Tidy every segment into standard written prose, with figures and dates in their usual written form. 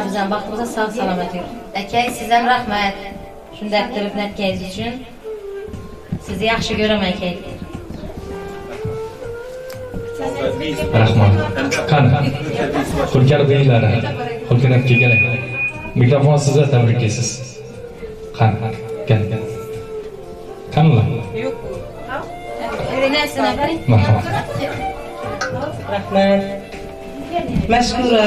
Bizden baxtımıza sağ salamat yol. Əkey, sizəm rəhmət. Şunu dəftirib nətkəyiz üçün. Sizi yaxşı görəm əkey. Rahmat. Qani. Xulkar beylari. Xulkinab kelgan. Mikrofon sizga tabriklaysiz. Qani. Gel. Qanlar? Yo'q. Öyrənəsin əbəri. Marhamat. Rahmat. Məşkura.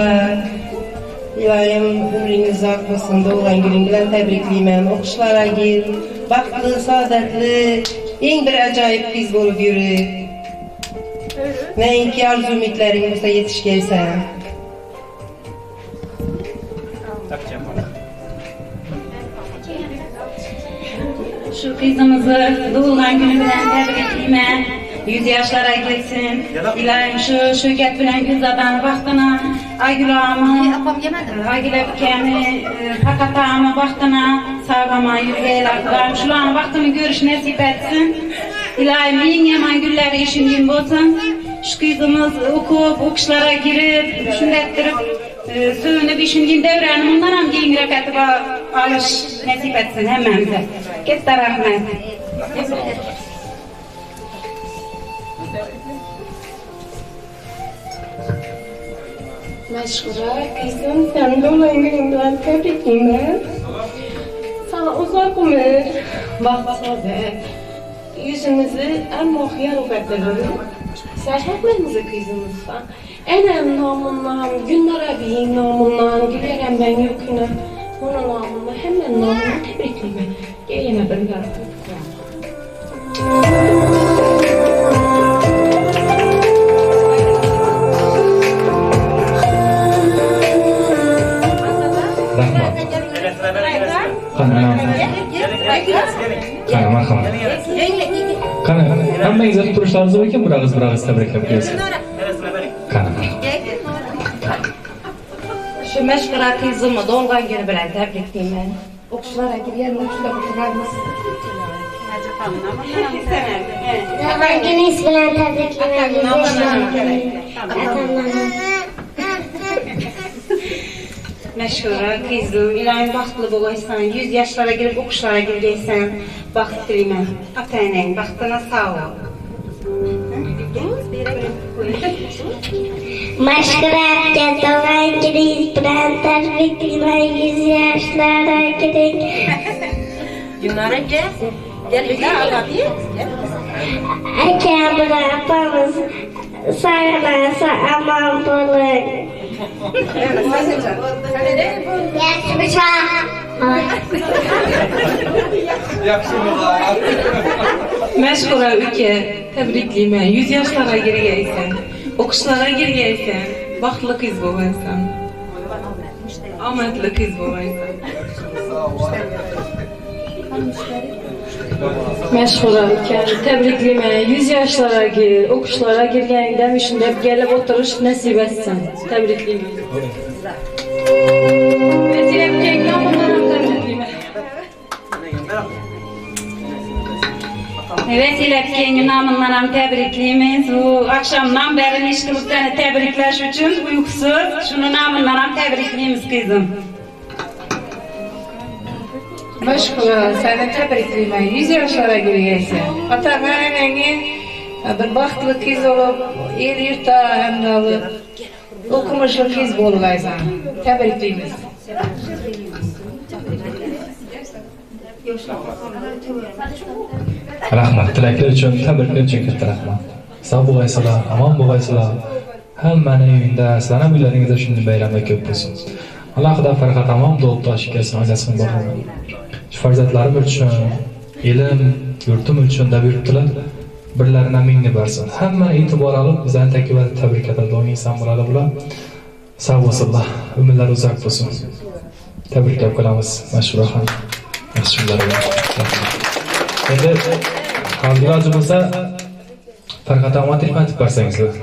İlayim ömrünüz uzaq olsun. Doğulan günün bilan təbrikləymən. Oxuşlara gir. Baxtlı, saadətli, eng bir ajoyib qiz bo'lib yürü. Nəyinki arzu ümitlərin olsa yetişkəysən. Şu kızımızı doğulan günü bilen təbrikliyəm. 100 yaşlara girsin. İlayim şu şöket bilen güzadan vaxtına Aygül ağamı, Aygül öpkemi, Fakat ağamı vaxtına sağlama yüzeyler kılarım. Şuların vaxtını görüş nasip etsin. İlayim en yaman gülleri işin gün olsun. Şu kızımız okup, okuşlara girip, şunu ettirip, suyunu düşündüğüm devranı bundan hem giyin rakatı alış nasip etsin hemmemize. Gitti rahmet. Məşkura, kızım, sənin doğulan günün bilan təbrikliyəm. Sana uzaq ömür, vaxt saadet, yüzümüzü ən muxiyar öpətlərini, sərhətlərimizi kızımızdan, ənəm namından, Günlər əbiyin namından, Gülərəm ben yoxuna, onun namından, həmən namından təbrikliyəm. Gəliyəm əbirlər. Qani, marhamat. Qani, hammangiz o'tib turishlaringiz mumkin, bir og'iz tabriklab qo'yasiz. Qani, marhamat. Şu məşkura kızımı doğulan günü bilan təbrikliyəm. Oxuşlara girəndə şunda oturarmız. Doğulan gününüz bilan təbrikliyəm. Məşhura, kızım, İlayim baxtlı boğaysan, 100 yaşlara girip okuşlara girgeysen, baxt dilimən. Ataynen, baxtına sağ ol. Məşkura əbkə doğan gününüz bilan təbrikliyəm. 100 yaşlara girin. Günlara gel. Gel bir daha abi. Əkə bura apamız sağlansa aman bulun. Məşkura ülke, təbrikliyəm. 100 yaşlara girgeysən, okuşlara girgeysən, baxtlı kız boğaysan, amadlı kız boğaysan. Məşkura ülke, təbrikliyəm. 100 yaşlara gir, okuşlara girgəndə işində gəlib oturuş nəsib etsin. Təbrikliyəm. Məsələn, kəngə bundan təbrikliyəm. Evet, İlepke'nin namından tebrikliğimiz. Bu akşamdan beri işimizden tebrikleş için uykusuz. Şunun namından tebrikliğimiz kızım. Məşkura, səni təbrikliyəm. 100 yaşlara girgeysən. Atana, ananın bir baxtlı kız olub, el yurtta həmdə alıb, okumuşlu kız bolğaysan. Təbrikliyəm. Rahmat, tilaklar uchun, tabriklar uchun katta rahmat. Sog' bo'lgaysizlar, omon bo'lgaysizlar. Hammaning uyingda, sizlar ham uylaringizda shunday bayramlar ko'p bo'lsin. Alloh xudo Farhat tamom do'ltoshib kelsin, oilasini boqaman. Shu farzandlarim uchun, elim, yurtim uchun deb yuribdilar. Birlaridan mingni bersin. Hamma e'tibor olib, bizlarni taklif tabriklar doim inson bo'ladi bular. Sog' bo'lsinlar, umrlari uzoq bo'lsin. Tabriklab qolamiz, Mashuraxon. Yaxshi kunlar bilan. Endi iloji bo'lsa Farhat amon telefon aytib bersangizlar.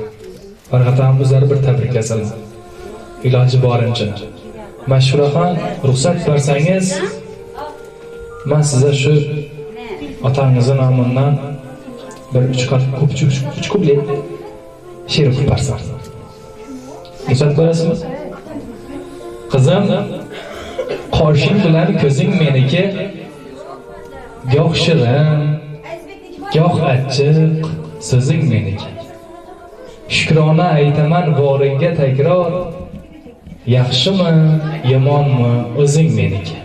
Farhat amon o'zlari bir tabriklasalar. Iloji boricha. Mashuraxon ruxsat bersangiz, men sizga shu otangizning nomidan bir 3 kuplet she'r o'qib bersam. Ruxsat berasizmi? Qizim, qoshing bilan ko'zing meniki, goh shirin, goh achchiq, so'zing meniki. Shukrona aytaman boringga takror, yaxshimi, yomonmi, o'zing meniki.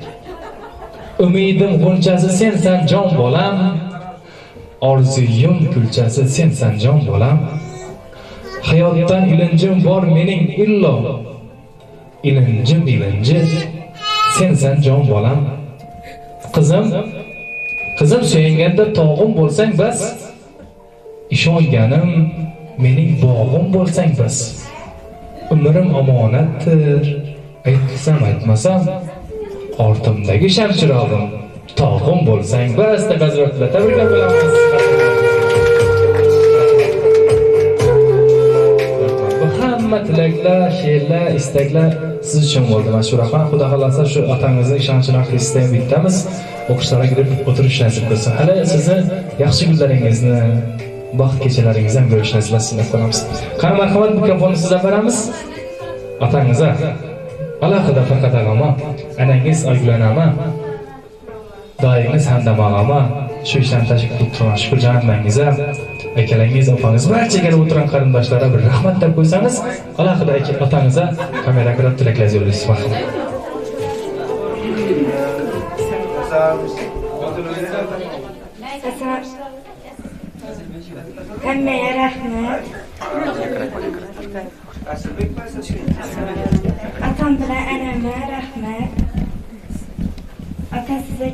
Umidim g'unchasi sensan jon bolam, orzuyim kulchasi sensan jon bolam. Hayotdan ilinjim bor mening illo, ilinjim sensan jon bolam. Qizim suyanganda tog'im bo'lsang bas, ishonganim mening bog'im bo'lsang bas. Umrim omonatdir, aytsam aytmasam, ortimdagi shamchirog'im tog'im bo'lsang bas deb hazratlar. Tabriklar qilamiz. Hamma tilaklar, she'rlar, istaklar siz uchun bo'ldi. Mashhur axon, Xudo xolasa shu otangizning ishonchini hissayam bitamiz. O'qishlarga kirib o'tirish nasib qilsin. Hali sizni yaxshi kunlaringizni, baxt kechalaringizni ham ko'rish nasib etsin deb qolamiz. Qani marhamat, mikrofonni sizdan beramiz. Otangizga alohida faqat ag'ama, anangiz Oygulonama, doingiz Hamdam og'ama, shu ishdan tashkil qilib turgan Shukurjon amangiz, akalangiz, opangiz, barcha kelib o'tirgan qarindoshlarga bir rahmat deb qo'ysangiz, alohida otangizga kameraga qarab tilaklaringizni yo'llaysiz. Marhamat. Hammaga rahmat. Atam bilan anamga rahmat. Ota sizga